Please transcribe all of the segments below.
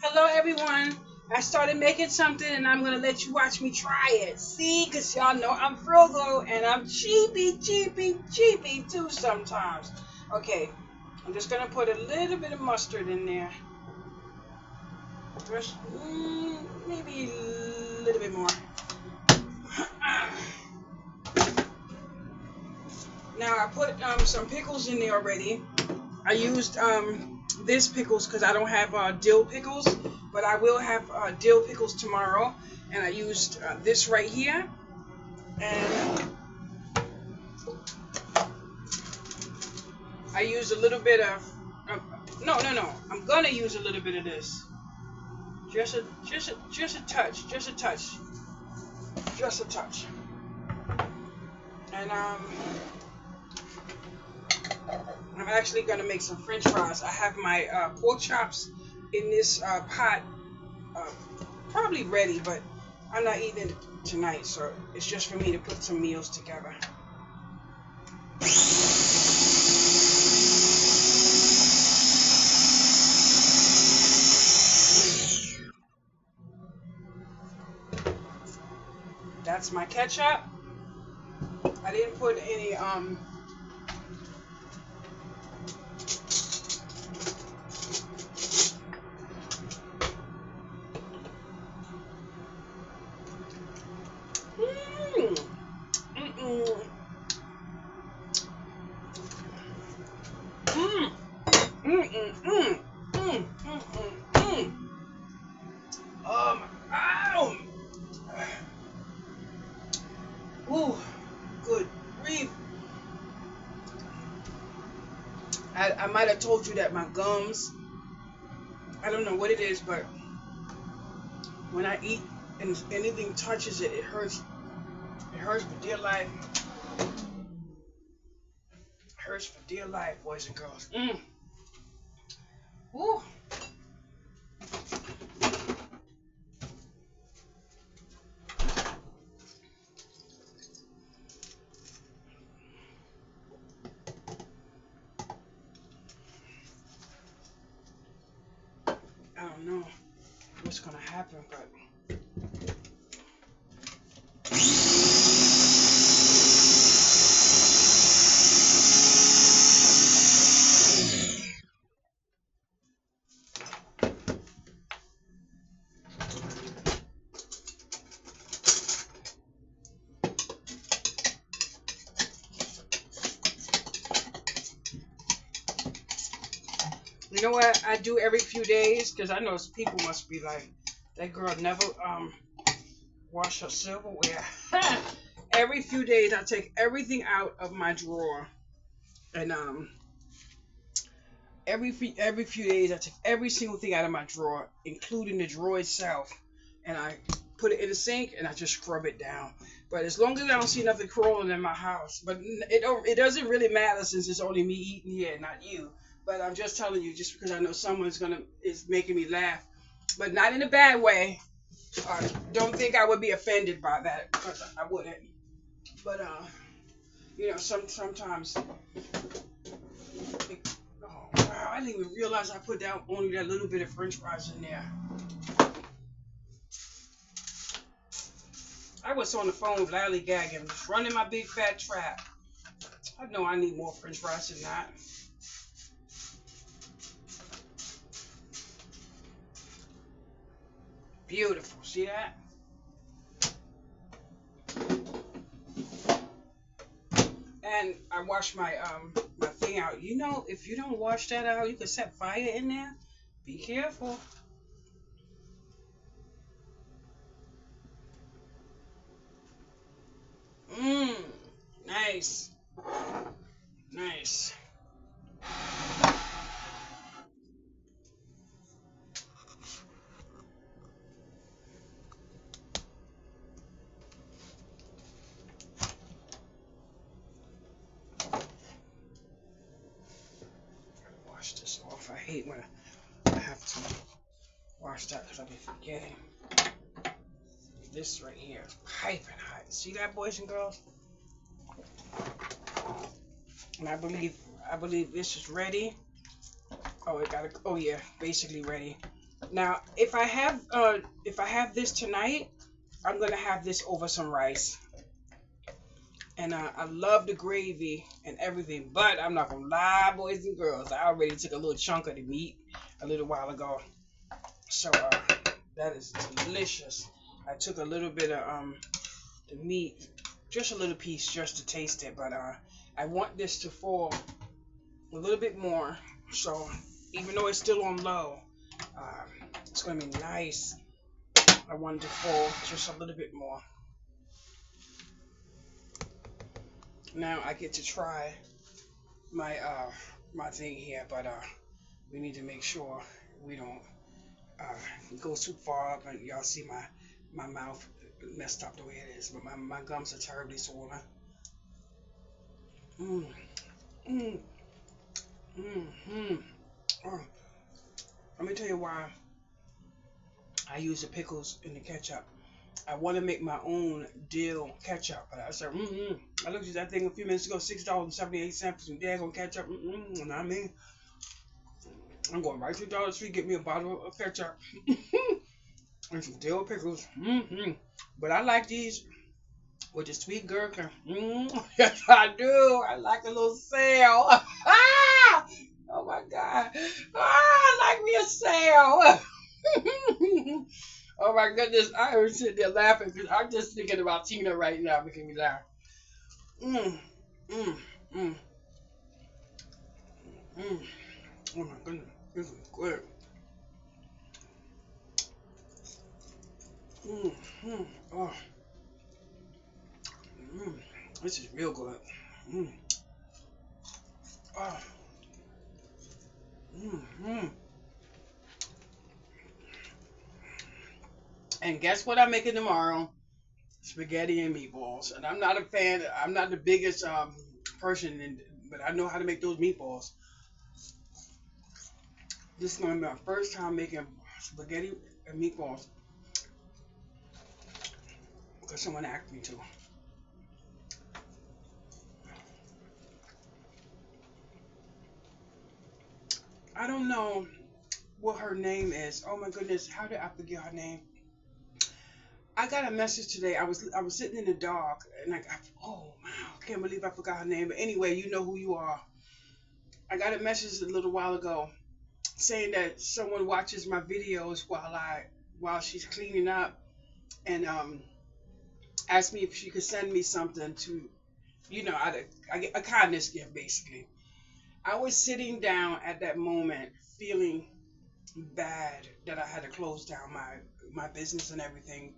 Hello, everyone. I started making something and I'm going to let you watch me try it. See, because y'all know I'm frugal and I'm cheapy too sometimes. Okay, I'm just going to put a little bit of mustard in there. Just, maybe a little bit more. Now, I put some pickles in there already. I used this pickles because I don't have dill pickles, but I will have dill pickles tomorrow. And I used this right here. And I used a little bit of, no. I'm gonna use a little bit of this. Just a touch, just a touch. And I'm actually gonna make some French fries. I have my pork chops in this pot, uh, probably ready, but I'm not eating it tonight, so it's just for me to put some meals together. That's my ketchup. I didn't put any mm, mm, mm, mm, mm, mm, mm, mm. Ow! Ooh, good grief. I might have told you that my gums, I don't know what it is, but when I eat and anything touches it, it hurts. It hurts for dear life. It hurts for dear life, boys and girls. Ooh. I don't know what's gonna happen, but you know what I do every few days? Because I know people must be like, that girl never wash her silverware. Every few days, I take everything out of my drawer, and every few days, I take every single thing out of my drawer, including the drawer itself, and I put it in the sink and I just scrub it down. But as long as I don't see nothing crawling in my house, but it doesn't really matter since it's only me eating here, not you. But I'm just telling you, just because I know someone's gonna is making me laugh, but not in a bad way. Don't think I would be offended by that, because I wouldn't. But sometimes. Oh wow! I didn't even realize I put down only that little bit of French fries in there. I was on the phone lollygagging, just running my big fat trap. I know I need more French fries than that. Beautiful. See that? And I wash my thing out. You know, if you don't wash that out, you could set fire in there. Be careful. Mmm. Nice. Nice. Wash this off. I hate when I have to wash that because I'll be forgetting. This right here is piping hot. See that, boys and girls? And I believe this is ready. Oh, it got to. Oh yeah, basically ready. Now, if I have this tonight, I'm gonna have this over some rice. And I love the gravy and everything, but I'm not gonna lie, boys and girls. I already took a little chunk of the meat a little while ago, so that is delicious. I took a little bit of the meat, just a little piece, just to taste it. But I want this to fall a little bit more. So even though it's still on low, uh, it's gonna be nice. I want it to fall just a little bit more. Now I get to try my thing here, but we need to make sure we don't go too far up and y'all see my mouth messed up the way it is. But my gums are terribly swollen. Mm, mm, mm. Oh, let me tell you why I use the pickles in the ketchup. I want to make my own dill ketchup, but I said, I looked at that thing a few minutes ago, $6.78 for some daggone ketchup. Not me. I'm going right to Dollar Tree, get me a bottle of ketchup and some dill pickles. But I like these with the sweet gherkin. Yes, I do. I like a little sail. Oh my God. I like me a sail. Oh my goodness. I am sitting there laughing because I'm just thinking about Tina right now, making me laugh. Mm, mm, mm, mm. Oh my goodness. This is good. Oh, this is real good. Mm, oh, mm, mm. And guess what I'm making tomorrow? Spaghetti and meatballs. And I'm not a fan. I'm not the biggest person, but I know how to make those meatballs. This is going to be my first time making spaghetti and meatballs because someone asked me to. I don't know what her name is. Oh my goodness, how did I forget her name? I got a message today. I was sitting in the dark and oh wow, I can't believe I forgot her name. But anyway, you know who you are. I got a message a little while ago saying that someone watches my videos while she's cleaning up and asked me if she could send me something to a kindness gift basically. I was sitting down at that moment feeling bad that I had to close down my business and everything.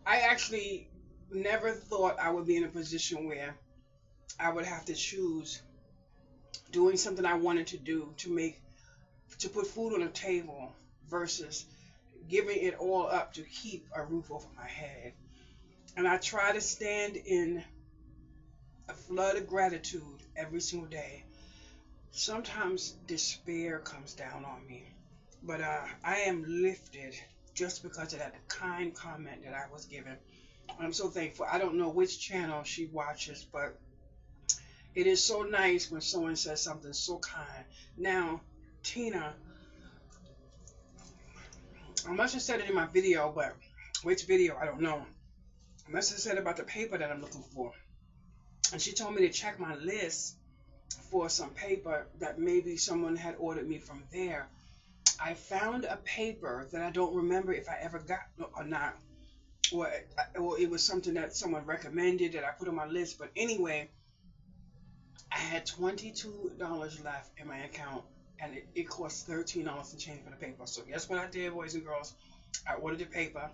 I actually never thought I would be in a position where I would have to choose doing something I wanted to do to put food on the table versus giving it all up to keep a roof over my head. And I try to stand in a flood of gratitude every single day. Sometimes despair comes down on me, but I am lifted just because of that kind comment that I was given. I'm so thankful. I don't know which channel she watches, but it is so nice when someone says something so kind. Now, Tina, I must have said it in my video, but which video, I don't know. I must have said about the paper that I'm looking for. And she told me to check my list for some paper that maybe someone had ordered me from there. I found a paper that I don't remember if I ever got or not, or it was something that someone recommended that I put on my list. But anyway, I had $22 left in my account, and it cost $13 and change for the paper. So guess what I did, boys and girls? I ordered the paper,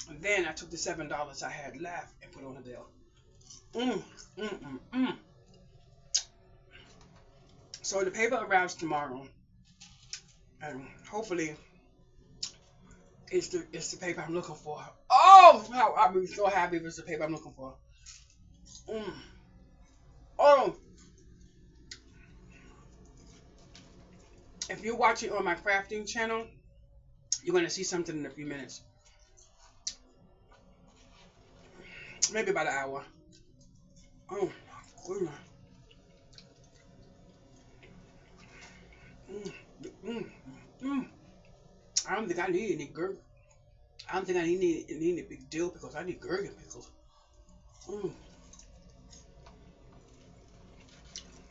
and then I took the $7 I had left and put on the bill. Mm, mm, mm, mm. So the paper arrives tomorrow, and hopefully it's the paper I'm looking for. Oh, how I'll be so happy if it's the paper I'm looking for. Mm. Oh, if you're watching on my crafting channel, you're gonna see something in a few minutes, maybe about an hour. Oh, goodness. Mm, mm, mm. I don't think I need any gherkin. I don't think I need any big dill pickles. I need gherkin pickles. Mmm.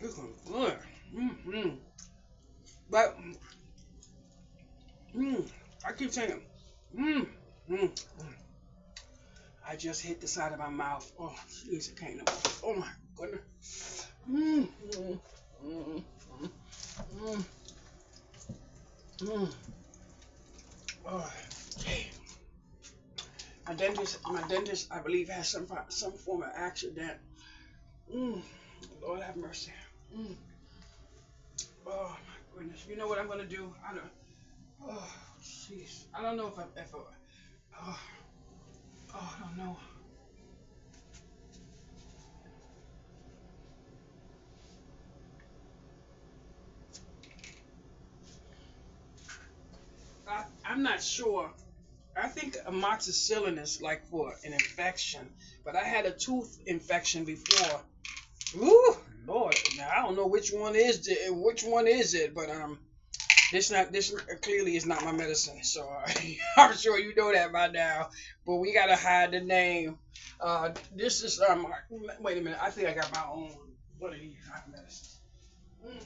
This one's good. Mm-hmm. But, I keep saying, mmm, mmm. I just hit the side of my mouth. Oh, jeez, I can't no more. Oh my goodness. Mmm, mmm, mmm, mmm, mmm. Oh, hey. My dentist, I believe, has some form of accident. Lord have mercy. Mm. Oh my goodness. You know what I'm gonna do? I don't. Oh, jeez. I don't know if oh, I don't know. I'm not sure. I think amoxicillin is like for an infection, but I had a tooth infection before. Ooh, Lord, now I don't know which one is it, but this clearly is not my medicine, so I'm sure you know that by now. But we gotta hide the name. This is wait a minute, I think I got my own one of these medicines. Mm.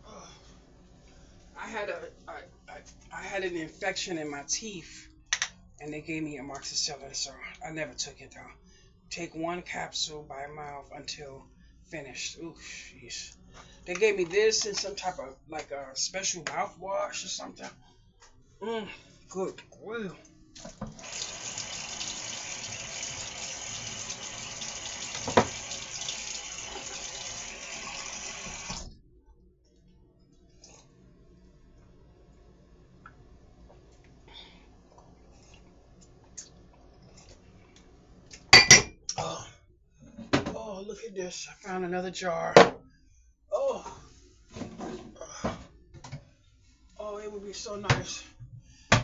Oh, I had I had an infection in my teeth, and they gave me amoxicillin, so I never took it though. Take one capsule by mouth until finished. Ooh, jeez. They gave me this and some type of like a special mouthwash or something. Mmm, good. Well. Oh, oh, look at this. I found another jar. Oh, oh, it would be so nice.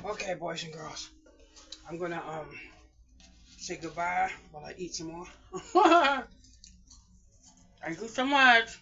Okay, boys and girls. I'm gonna say goodbye while I eat some more. Thank you so much.